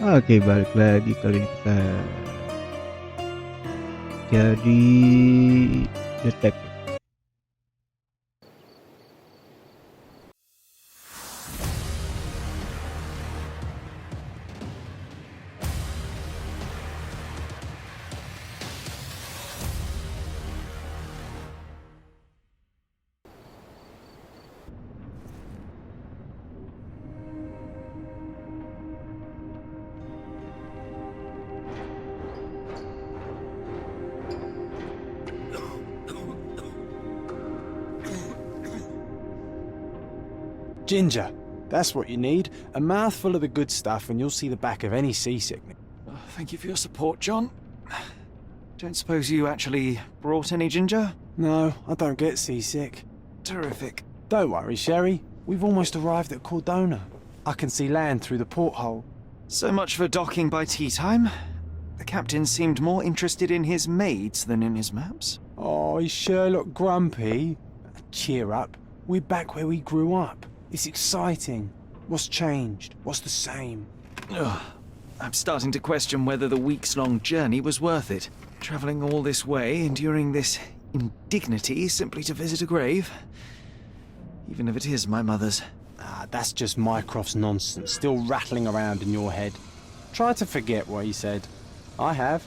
Oke, balik lagi kali ini kita jadi detektif. Ginger. That's what you need. A mouthful of the good stuff and you'll see the back of any seasickness. Thank you for your support, John. Don't suppose you actually brought any ginger? No, I don't get seasick. Terrific. Don't worry, Sherry. We've almost arrived at Cardona. I can see land through the porthole. So much for docking by tea time. The captain seemed more interested in his maids than in his maps. Oh, is Sherlock grumpy? Cheer up. We're back where we grew up. It's exciting. What's changed? What's the same? Ugh. I'm starting to question whether the weeks-long journey was worth it. Travelling all this way, enduring this indignity simply to visit a grave. Even if it is my mother's. Ah, that's just Mycroft's nonsense, still rattling around in your head. Try to forget what he said. I have.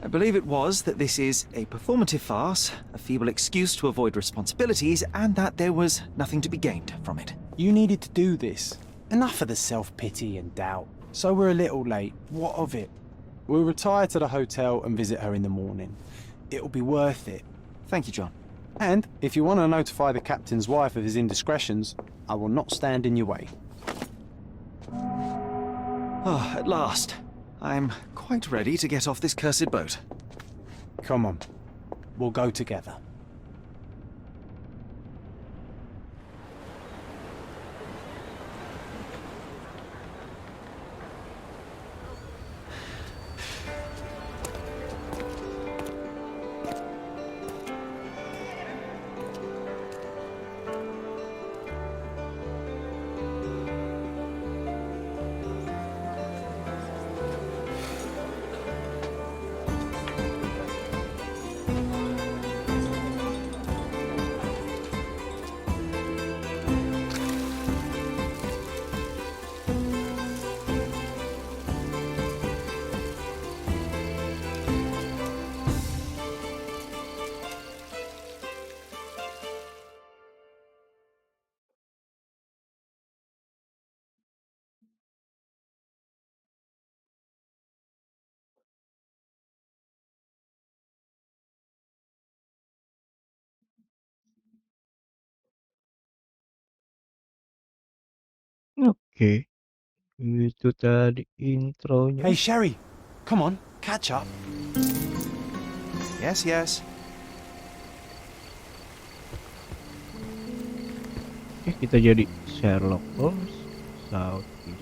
I believe it was that this is a performative farce, a feeble excuse to avoid responsibilities, and that there was nothing to be gained from it. You needed to do this. Enough of the self-pity and doubt. So we're a little late. What of it? We'll retire to the hotel and visit her in the morning. It'll be worth it. Thank you, John. And if you want to notify the captain's wife of his indiscretions, I will not stand in your way. Ah, at last. I'm quite ready to get off this cursed boat. Come on. We'll go together. Oke, itu tadi intronya. Hey, Sherry. Come on, catch up. Yes, yes. Oke, kita jadi Sherlock Holmes Southeast.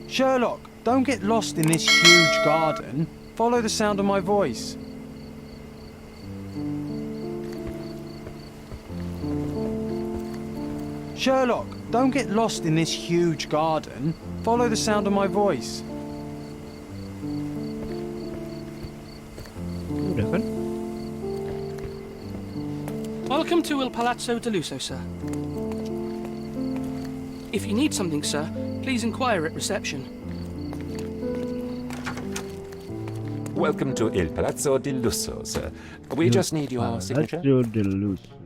Sherlock, don't get lost in this huge garden. Follow the sound of my voice. Sherlock, don't get lost in this huge garden. Follow the sound of my voice. Udah kan? Welcome to Il Palazzo de Lusso, sir. If you need something, sir, please inquire at reception. Welcome to Il Palazzo di Lusso, sir. We just need your signature. Palazzo de Lusso.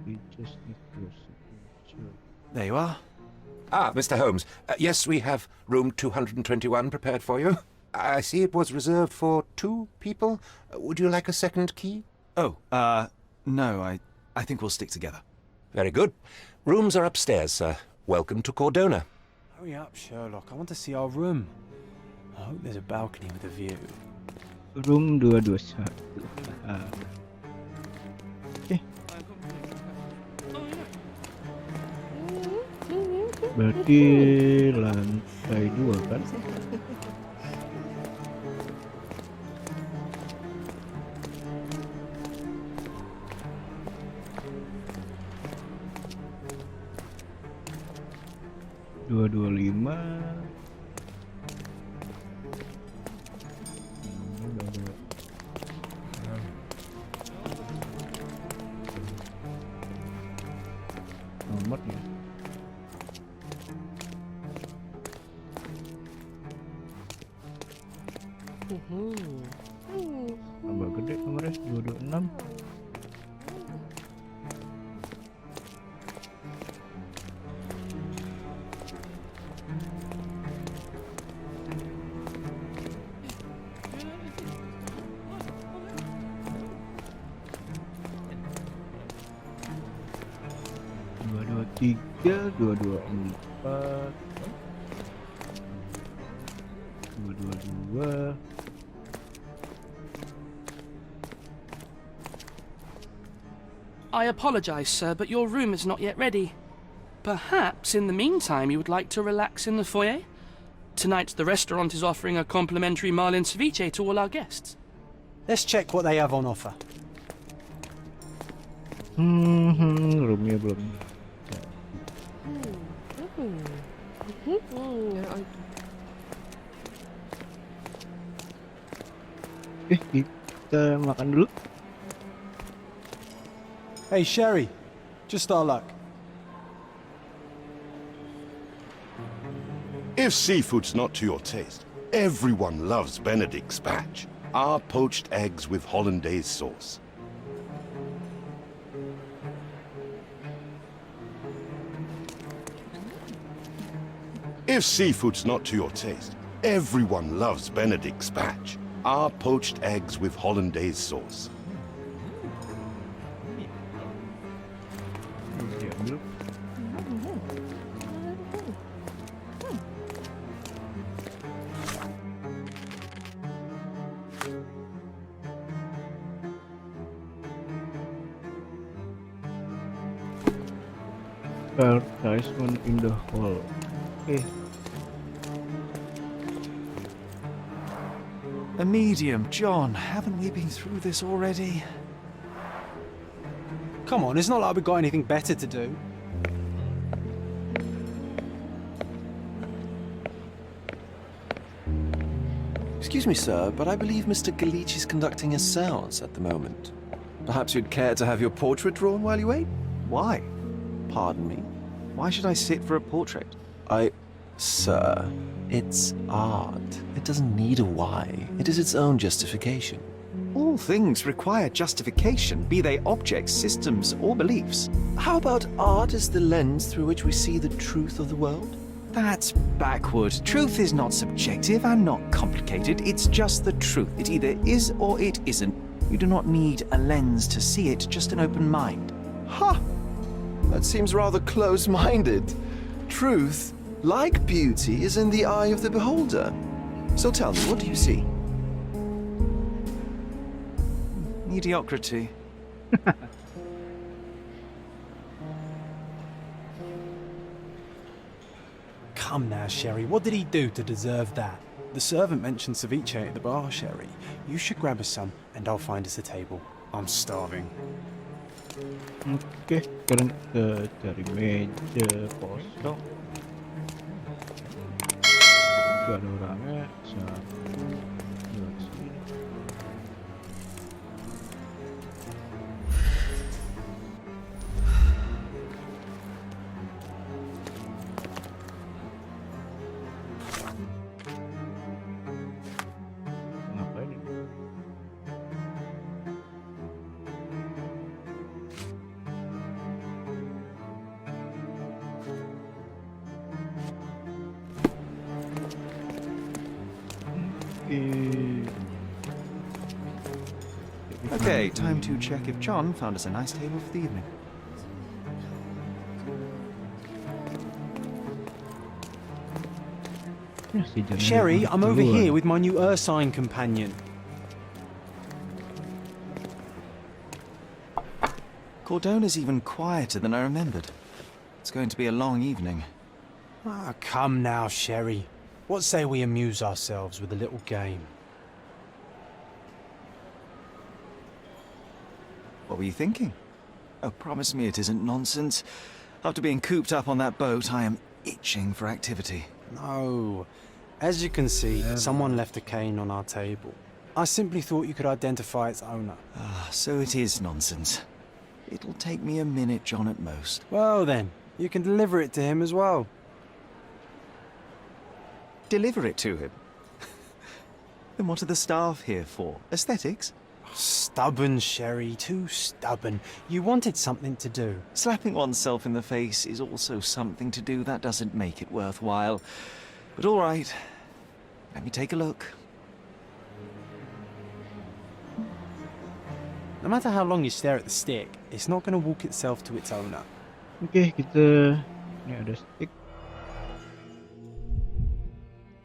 We just need your signature. There you are. Ah, Mr. Holmes. Yes, we have room 221 prepared for you. I see it was reserved for 2 people. Would you like a second key? Oh, no, I think we'll stick together. Very good. Rooms are upstairs, sir. Welcome to Cardona. Hurry up, Sherlock. I want to see our room. I hope there's a balcony with a view. Room 221. Oke. Berarti lantai 2 kan? 225. Nomornya tambah gede nomornya 226. Tiga, 224, 222. I apologize, sir, but your room is not yet ready. Perhaps, in the meantime, you would like to relax in the foyer? Tonight, the restaurant is offering a complimentary marlin ceviche to all our guests. Let's check what they have on offer. Roomnya belum. Kita makan dulu. Hey, Sherry, just our luck. If seafood's not to your taste, everyone loves Benedict's batch. Our poached eggs with hollandaise sauce. If seafood's not to your taste, everyone loves Benedict's batch. Our poached eggs with hollandaise sauce. Diambil. Advertisement in the hall. Okay. A medium, John. Haven't we been through this already? Come on, it's not like we've got anything better to do. Excuse me, sir, but I believe Mr. Galich is conducting a séance at the moment. Perhaps you'd care to have your portrait drawn while you wait? Why? Pardon me? Why should I sit for a portrait? Sir, it's art. It doesn't need a why. It is its own justification. All things require justification, be they objects, systems, or beliefs. How about art as the lens through which we see the truth of the world? That's backward. Truth is not subjective and not complicated. It's just the truth. It either is or it isn't. You do not need a lens to see it, just an open mind. Ha! That seems rather close-minded. Truth, like beauty, is in the eye of the beholder. So tell me, what do you see? Mediocrity. Come now, Sherry, what did he do to deserve that? The servant mentioned ceviche at the bar, Sherry. You should grab us some, and I'll find us a table. I'm starving. Oke, sekarang kita cari meja kosong. Gak ada orangnya. Satu, dua sini. Ngapain ini? Okay, time to check if John found us a nice table for the evening. Sherry, I'm over here with my new Ursine companion. Cardona's even quieter than I remembered. It's going to be a long evening. Ah, come now, Sherry. What say we amuse ourselves with a little game? What were you thinking? Oh, promise me it isn't nonsense. After being cooped up on that boat, I am itching for activity. No. As you can see, someone left a cane on our table. I simply thought you could identify its owner. Ah, so it is nonsense. It'll take me a minute, John, at most. Well then, you can deliver it to him as well. Deliver it to him? Then what are the staff here for? Aesthetics? Stubborn, Sherry, too stubborn. You wanted something to do. Slapping oneself in the face is also something to do. That doesn't make it worthwhile. But all right, let me take a look. No matter how long you stare at the stick, it's not going to walk itself to its owner. Oke, kita ini ada stick.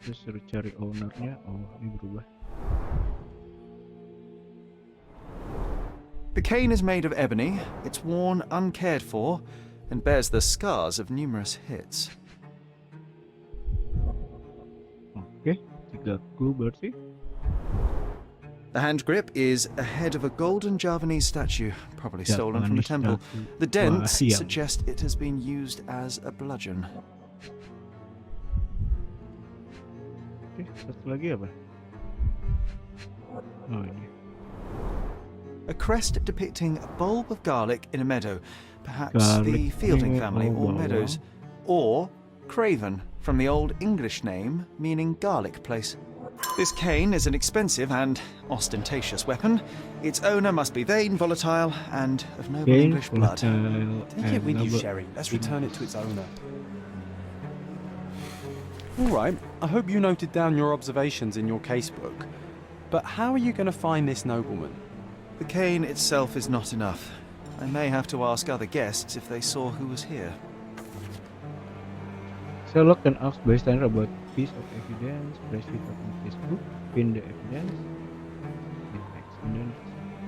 Kita suruh cari ownernya. Oh, ini berubah. The cane is made of ebony, it's worn uncared for, and bears the scars of numerous hits. Oke, 3 clue berarti. The hand grip is a head of a golden Javanese statue, probably stolen from a Javanese temple. statue. The dents Wah, iya. suggest it has been used as a bludgeon. Oke, satu lagi apa? Oh, ini. A crest depicting a bulb of garlic in a meadow, perhaps Garlic the Fielding ini, family oh, or bawang. meadows, or Craven, from the Old English name meaning garlic place. This cane is an expensive and ostentatious weapon. Its owner must be vain, volatile, and of noble Cane, English blood. volatile, Take it with you, noble. Sherry. Let's return it to its owner. All right, I hope you noted down your observations in your casebook. But how are you going to find this nobleman? The cane itself is not enough. I may have to ask other guests if they saw who was here. Sherlock can ask bystander about piece of evidence, press it open Facebook, pin the evidence, in text, and then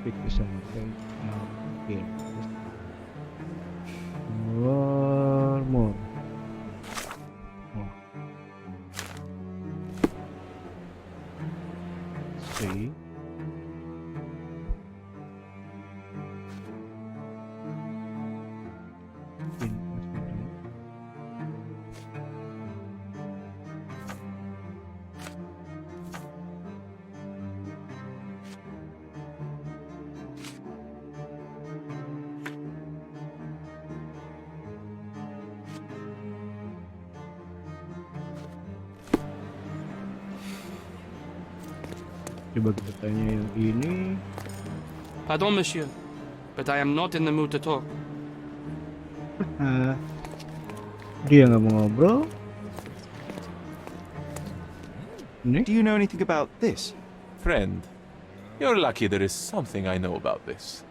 pick the someone. Okay. More. Oh. See. Pin evidence. Coba kita tanya yang ini. Pardon, monsieur, but I am not in the mood to talk. Dia nggak mau ngobrol. Ini Do you know anything about this? Friend, you're lucky there is something I know about this.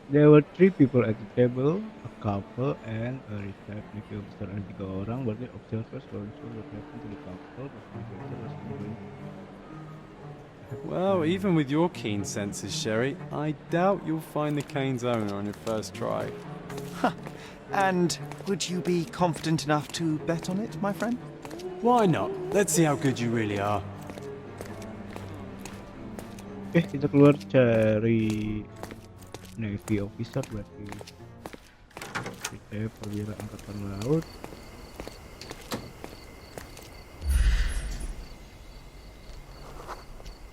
there were 3 people at the table, a couple and a retired Navy officer. Ada 3 orang, berarti observers were unsure what happened to the couple, but the officer was wondering. Well, even with your keen senses, Sherry, I doubt you'll find the cane's owner on your first try. And would you be confident enough to bet on it, my friend? Why not? Let's see how good you really are. Oke, kita keluar cari Navy officer berarti. Kita perwira angkatan laut.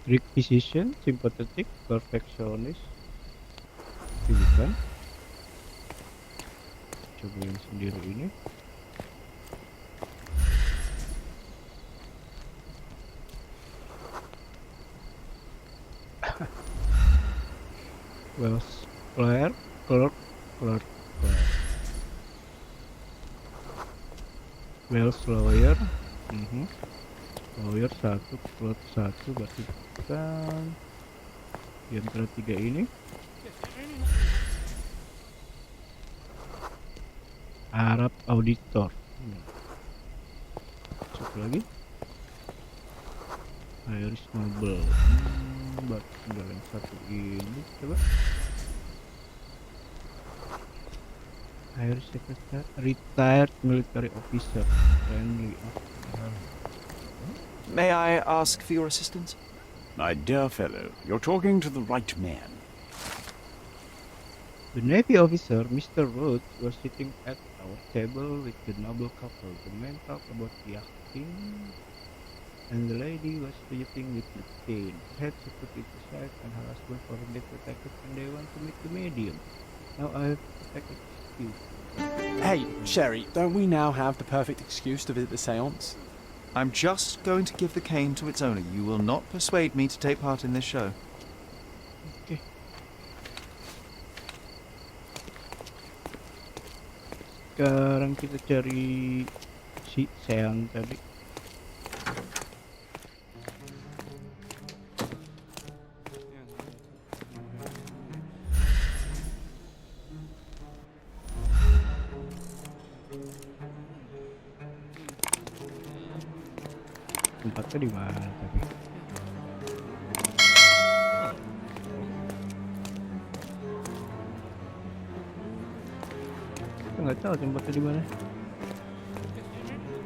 Requisition, sympathetic, perfectionist. Ini bukan. Coba yang sendiri ini. Wells, clerk. Wells lawyer. Lawyer 1, clerk 1, berarti bukan. Di antara 3 ini. Arab auditor. Satu lagi. Irish noble. Berarti tinggal yang 1 ini. Coba. Irish secretary, retired military officer. Friendly. May I ask for your assistance? My dear fellow, you're talking to the right man. The Navy officer, Mr. Rhodes, was sitting at our table with the noble couple. The man talked about yachting, and the lady was fidgeting with the cane. Perhaps she put it aside, and her husband found it protected, and they want to meet the medium. Now I have the perfect excuse. Hey, Sherry, don't we now have the perfect excuse to visit the seance? I'm just going to give the cane to its owner. You will not persuade me to take part in this show. Okay. Sekarang kita cari si Sean tadi. Tempatnya di mana tapi? Kita nggak tahu tempatnya di mana.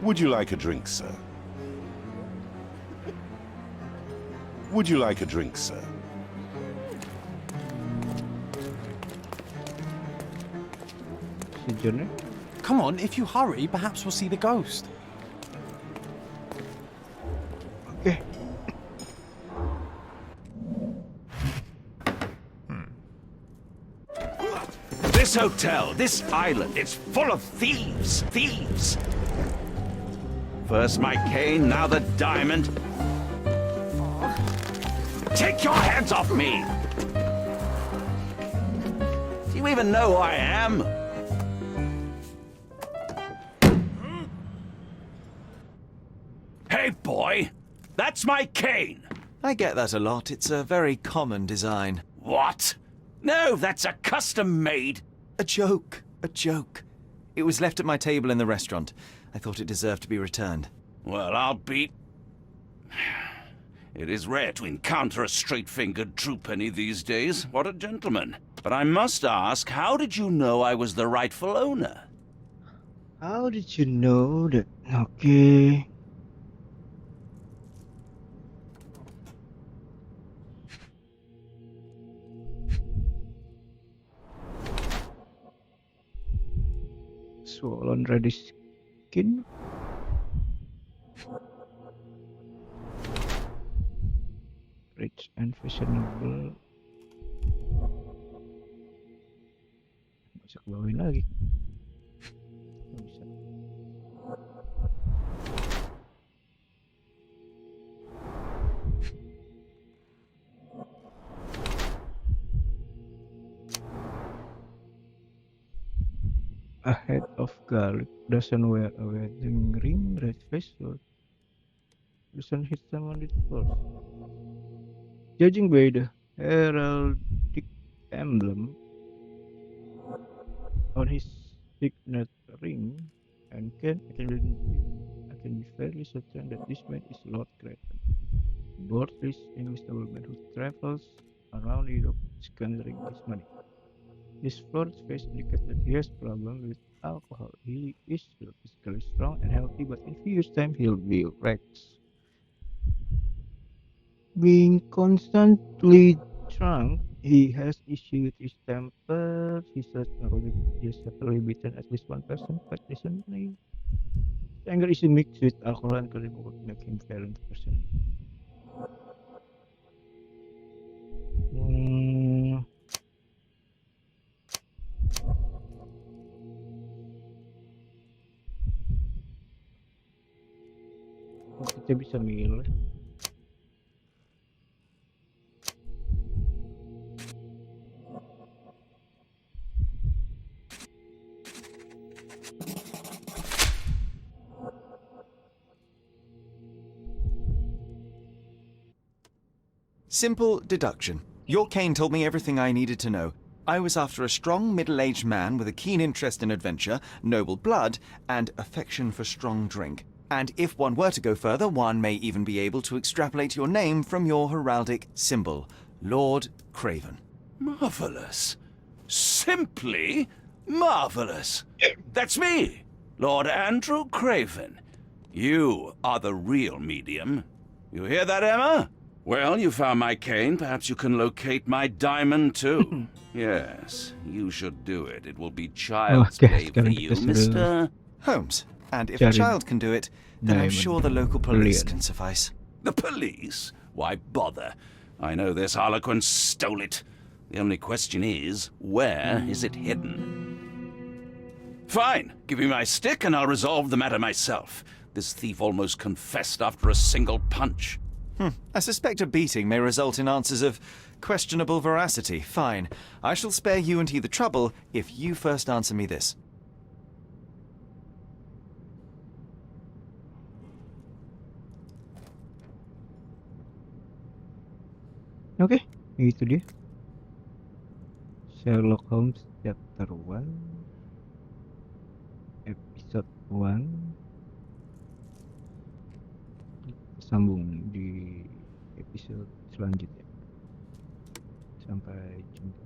Would you like a drink, sir? Would you like a drink, sir? Sejauhnya? Come on, if you hurry, perhaps we'll see the ghost. Okay. This hotel, this island, it's full of thieves, thieves. First my cane, now the diamond. Take your hands off me! Do you even know who I am? Hey, boy! That's my cane! I get that a lot. It's a very common design. What? No, that's a custom-made. A joke. A joke. It was left at my table in the restaurant. I thought it deserved to be returned. Well, I'll be... It is rare to encounter a straight-fingered true penny these days. What a gentleman. But I must ask, how did you know I was the rightful owner? How did you know that? Okay. Swollen reddish skin. Rich and fashionable. Bisa kebawain lagi. Nggak bisa. A head of garlic doesn't wear a wedding ring, red face, or doesn't hit someone with force. Judging by the heraldic emblem on his signet ring and I can be fairly certain that this man is Lord Craven, a boardless English nobleman who travels around Europe squandering his money. His florid face indicates that he has problems with alcohol. He is still physically strong and healthy, but in a few years' time he'll be wrecked. Being constantly drunk, he has issues with his temper. He has severely beaten at least one person quite recently. His anger is mixed with alcohol and could make him a violent person. Kita bisa milih. Simple deduction. Your cane told me everything I needed to know. I was after a strong, middle-aged man with a keen interest in adventure, noble blood, and affection for strong drink. And if one were to go further, one may even be able to extrapolate your name from your heraldic symbol, Lord Craven. Marvelous. Simply marvelous. That's me, Lord Andrew Craven. You are the real medium. You hear that, Emma? Well, you found my cane. Perhaps you can locate my diamond too. Yes, you should do it. It will be child's Oke, play for sekarang you, kita sudah Mister. Holmes. And if a cari child can do it, then I'm diamond. sure the local police Brilliant. can suffice. The police? Why bother? I know this harlequin stole it. The only question is, where is it hidden? Fine. Give me my stick and I'll resolve the matter myself. This thief almost confessed after a single punch. I suspect a beating may result in answers of questionable veracity. Fine. I shall spare you and he the trouble if you first answer me this. Oke, itu dia. Sherlock Holmes Chapter 1 Episode 1. Sambung di episode selanjutnya. Sampai jumpa.